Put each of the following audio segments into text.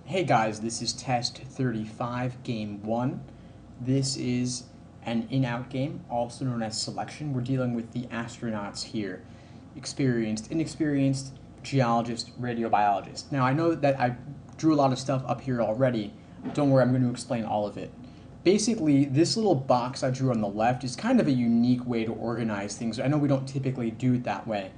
Hey guys, this is test 35, game 1. This is an in-out game, also known as selection. We're dealing with the astronauts here. Experienced, inexperienced, geologist, radiobiologist. Now I know that I drew a lot of stuff up here already. Don't worry, I'm going to explain all of it. Basically, this little box I drew on the left is kind of a unique way to organize things. I know we don't typically do it that way.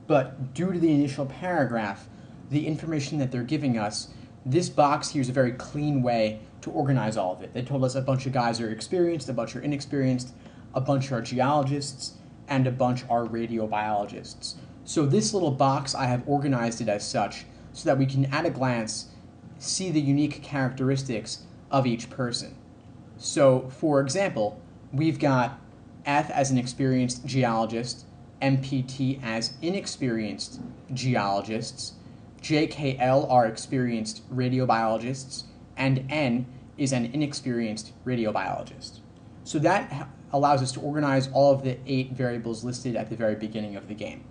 But due to the initial paragraph, the information that they're giving us, this box here is a very clean way to organize all of it. They told us a bunch of guys are experienced, a bunch are inexperienced, a bunch are geologists, and a bunch are radiobiologists. So this little box, I have organized it as such so that we can at a glance see the unique characteristics of each person. So for example, we've got F as an experienced geologist, MPT as inexperienced geologists, JKL are experienced radiobiologists, and N is an inexperienced radiobiologist. So that allows us to organize all of the 8 variables listed at the very beginning of the game.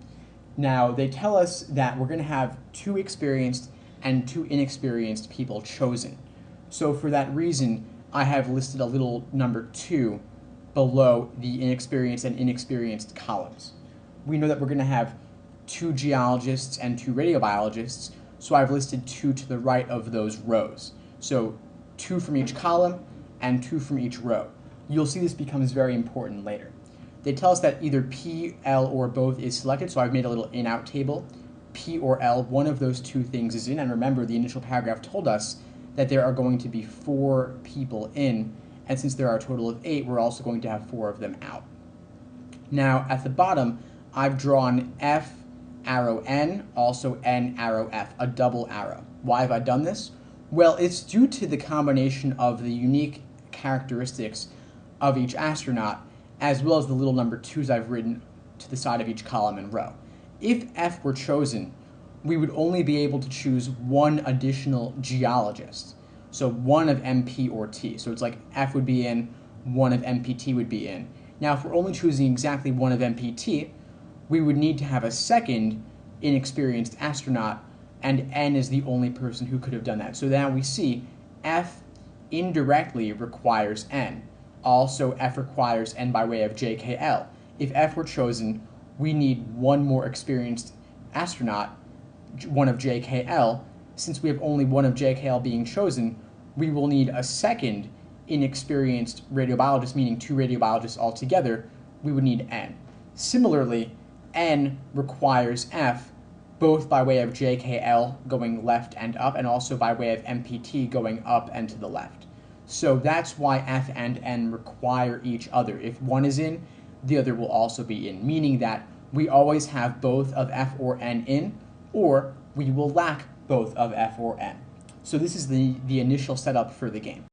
Now, they tell us that we're going to have 2 experienced and 2 inexperienced people chosen. So for that reason, I have listed a little number 2 below the inexperienced and inexperienced columns. We know that we're going to have 2 geologists and 2 radiobiologists, so I've listed 2 to the right of those rows. So 2 from each column and 2 from each row. You'll see this becomes very important later. They tell us that either P, L, or both is selected, so I've made a little in-out table. P or L, one of those 2 things is in, and remember the initial paragraph told us that there are going to be 4 people in, and since there are a total of 8, we're also going to have 4 of them out. Now at the bottom, I've drawn F arrow N, also N arrow F, a double arrow. Why have I done this? Well, it's due to the combination of the unique characteristics of each astronaut, as well as the little number 2s I've written to the side of each column and row. If F were chosen, we would only be able to choose 1 additional geologist. So 1 of MP or T. So it's like F would be in, 1 of MPT would be in. Now, if we're only choosing exactly 1 of MPT, we would need to have a second inexperienced astronaut, and N is the only person who could have done that. So now we see F indirectly requires N. Also, F requires N by way of JKL. If F were chosen, we need 1 more experienced astronaut, 1 of JKL. Since we have only 1 of JKL being chosen, we will need a second inexperienced radiobiologist, meaning 2 radiobiologists altogether. We would need N. Similarly, N requires F, both by way of JKL going left and up, and also by way of MPT going up and to the left. So that's why F and N require each other. If 1 is in, the other will also be in, meaning that we always have both of F or N in, or we will lack both of F or N. So this is the initial setup for the game.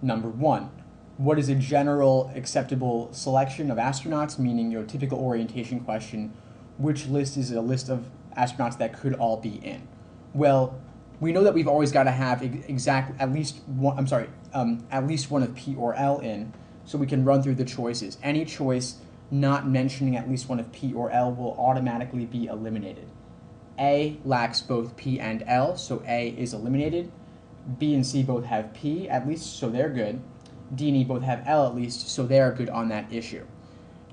Number 1. What is a general acceptable selection of astronauts, meaning your typical orientation question, which list is a list of astronauts that could all be in? Well, we know that we've always got to have at least one of P or L in, so we can run through the choices. Any choice not mentioning at least one of P or L will automatically be eliminated. A lacks both P and L, so A is eliminated. B and C both have P at least, so they're good. D and E both have L at least, so they are good on that issue.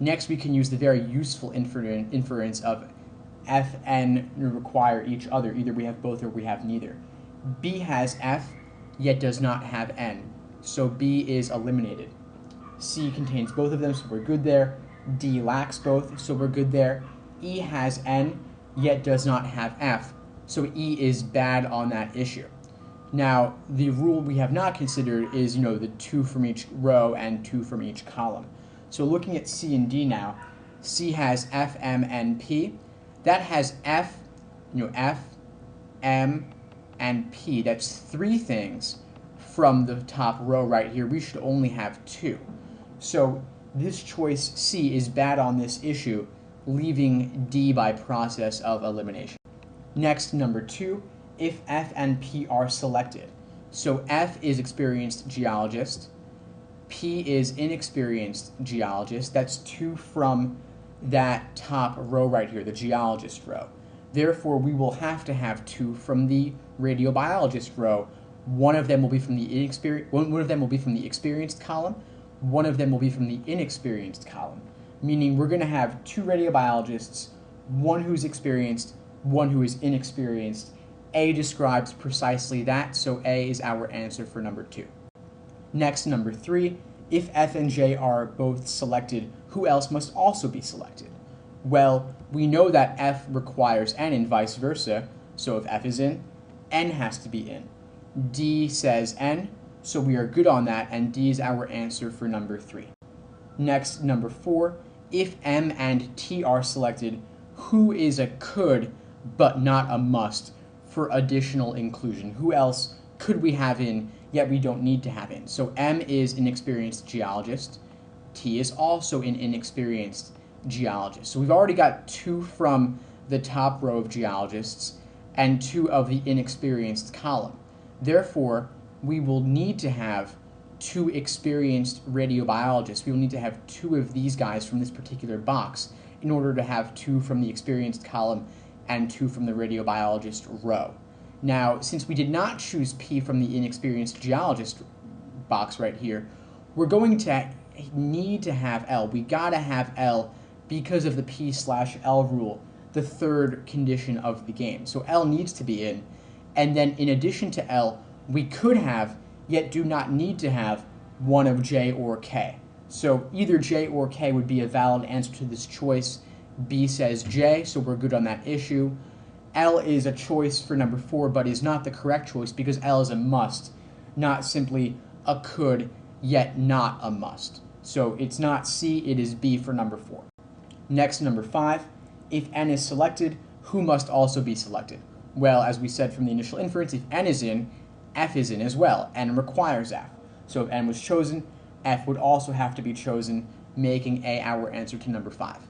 Next, we can use the very useful inference of F, N require each other. Either we have both or we have neither. B has F, yet does not have N, so B is eliminated. C contains both of them, so we're good there. D lacks both, so we're good there. E has N, yet does not have F, so E is bad on that issue. Now, the rule we have not considered is, the 2 from each row and 2 from each column. So looking at C and D now, C has F, M, and P. That has F, F, M, and P. That's 3 things from the top row right here. We should only have 2. So this choice C is bad on this issue, leaving D by process of elimination. Next, number 2, if F and P are selected. So F is experienced geologist, P is inexperienced geologist. That's 2 from that top row right here, the geologist row. Therefore, we will have to have 2 from the radiobiologist row, One of them will be from the experienced column, one of them will be from the inexperienced column, meaning we're going to have 2 radiobiologists, one who's experienced, one who is inexperienced. A describes precisely that, so A is our answer for number 2. Next, number 3, if F and J are both selected, who else must also be selected? Well, we know that F requires N and vice versa, so if F is in, N has to be in. D says N, so we are good on that, and D is our answer for number 3. Next, number 4, if M and T are selected, who is a could but not a must for additional inclusion? Who else could we have in, yet we don't need to have in? So M is an experienced geologist. T is also an inexperienced geologist. So we've already got 2 from the top row of geologists and 2 of the inexperienced column. Therefore, we will need to have 2 experienced radiobiologists. We will need to have 2 of these guys from this particular box in order to have 2 from the experienced column and 2 from the radiobiologist row. Now, since we did not choose P from the inexperienced geologist box right here, we're going to need to have L. We gotta have L because of the P/L rule, the 3rd condition of the game. So L needs to be in. And then in addition to L, we could have, yet do not need to have, one of J or K. So either J or K would be a valid answer to this choice. B says J, so we're good on that issue. L is a choice for number 4, but is not the correct choice because L is a must, not simply a could, yet not a must. So it's not C, it is B for number 4. Next, number 5, if N is selected, who must also be selected? Well, as we said from the initial inference, if N is in, F is in as well. N requires F. So if N was chosen, F would also have to be chosen, making A our answer to number 5.